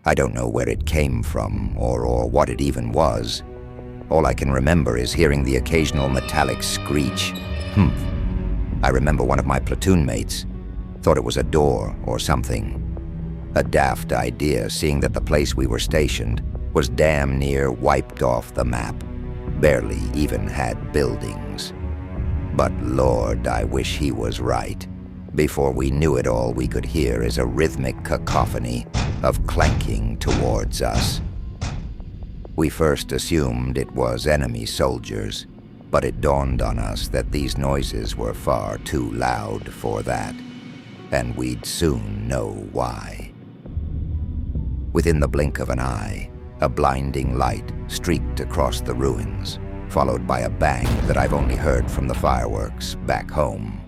I don't know where it came from or what it even was. All I can remember is hearing the occasional metallic screech. I remember one of my platoon mates thought it was a door or something. A daft idea, seeing that the place we were stationed was damn near wiped off the map, barely even had buildings. But Lord, I wish he was right. Before we knew it, all we could hear is a rhythmic cacophony of clanking towards us. We first assumed it was enemy soldiers, but it dawned on us that these noises were far too loud for that, and we'd soon know why. Within the blink of an eye, a blinding light streaked across the ruins, followed by a bang that I've only heard from the fireworks back home.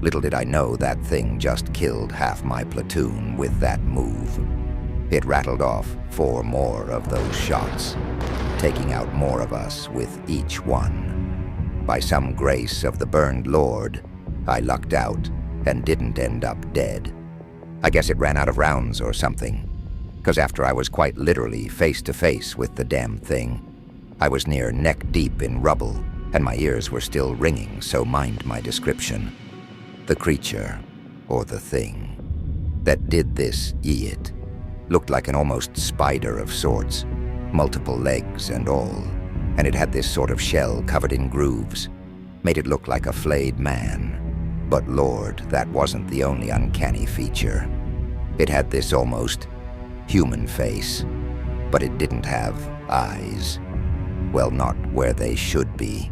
Little did I know that thing just killed half my platoon with that move. It rattled off 4 more of those shots, taking out more of us with each one. By some grace of the burned Lord, I lucked out and didn't end up dead. I guess it ran out of rounds or something, because after I was quite literally face to face with the damn thing, I was near neck deep in rubble, and my ears were still ringing, so mind my description. The creature, or the thing, that did this it looked like an almost spider of sorts, multiple legs and all, and it had this sort of shell covered in grooves, made it look like a flayed man. But Lord, that wasn't the only uncanny feature. It had this almost human face, but it didn't have eyes. Well, not where they should be.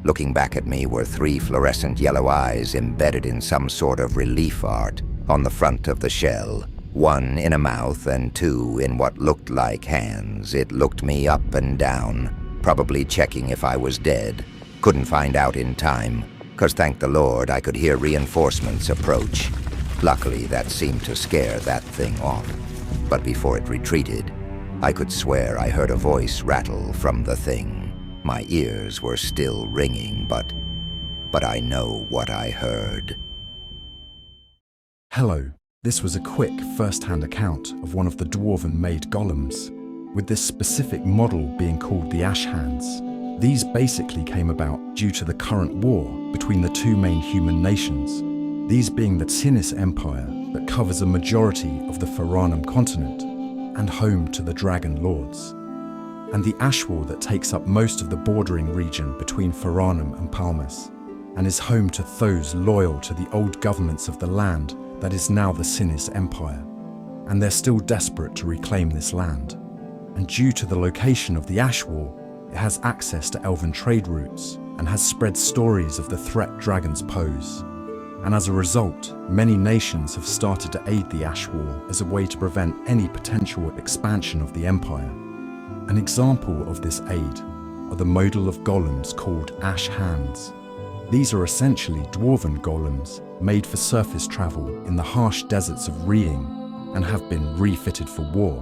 Looking back at me were 3 fluorescent yellow eyes embedded in some sort of relief art on the front of the shell, 1 in a mouth and 2 in what looked like hands. It looked me up and down, probably checking if I was dead. Couldn't find out in time, 'cause thank the Lord I could hear reinforcements approach. Luckily, that seemed to scare that thing off. But before it retreated, I could swear I heard a voice rattle from the thing. My ears were still ringing, but I know what I heard. Hello, this was a quick first-hand account of one of the Dwarven-made golems, with this specific model being called the Ash Hands. These basically came about due to the current war between the 2 main human nations, these being the Tinnis Empire that covers a majority of the Faranum continent and home to the Dragon Lords, and the Ashwar that takes up most of the bordering region between Faranum and Palmas, and is home to those loyal to the old governments of the land that is now the Tinnis Empire, and they're still desperate to reclaim this land. And due to the location of the Ashwar, it has access to elven trade routes and has spread stories of the threat dragons pose. And as a result, many nations have started to aid the Ashwar as a way to prevent any potential expansion of the empire. An example of this aid are the model of golems called Ash Hands. These are essentially dwarven golems made for surface travel in the harsh deserts of Reing and have been refitted for war.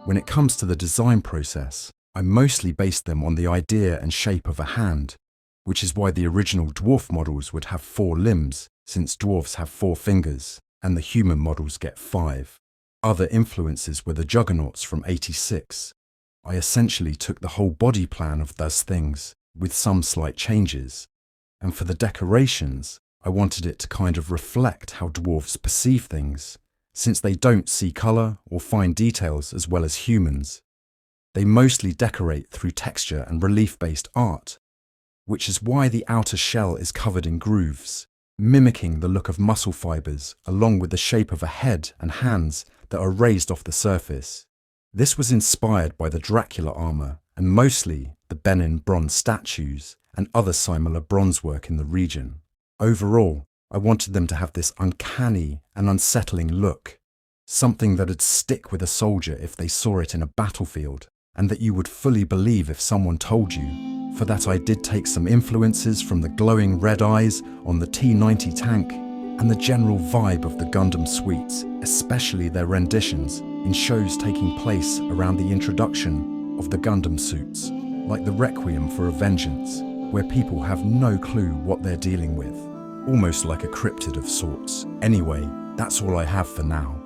When it comes to the design process, I mostly based them on the idea and shape of a hand, which is why the original dwarf models would have 4 limbs, since dwarves have 4 fingers, and the human models get 5. Other influences were the juggernauts from '86. I essentially took the whole body plan of those things, with some slight changes. And for the decorations, I wanted it to kind of reflect how dwarves perceive things, since they don't see colour or fine details as well as humans. They mostly decorate through texture and relief-based art, which is why the outer shell is covered in grooves, mimicking the look of muscle fibres along with the shape of a head and hands that are raised off the surface. This was inspired by the Dracula armour and mostly the Benin bronze statues and other similar bronze work in the region. Overall, I wanted them to have this uncanny and unsettling look, something that'd stick with a soldier if they saw it in a battlefield, and that you would fully believe if someone told you. For that, I did take some influences from the glowing red eyes on the T-90 tank and the general vibe of the Gundam suites, especially their renditions in shows taking place around the introduction of the Gundam suits, like the Requiem for a Vengeance, where people have no clue what they're dealing with, almost like a cryptid of sorts. Anyway, that's all I have for now.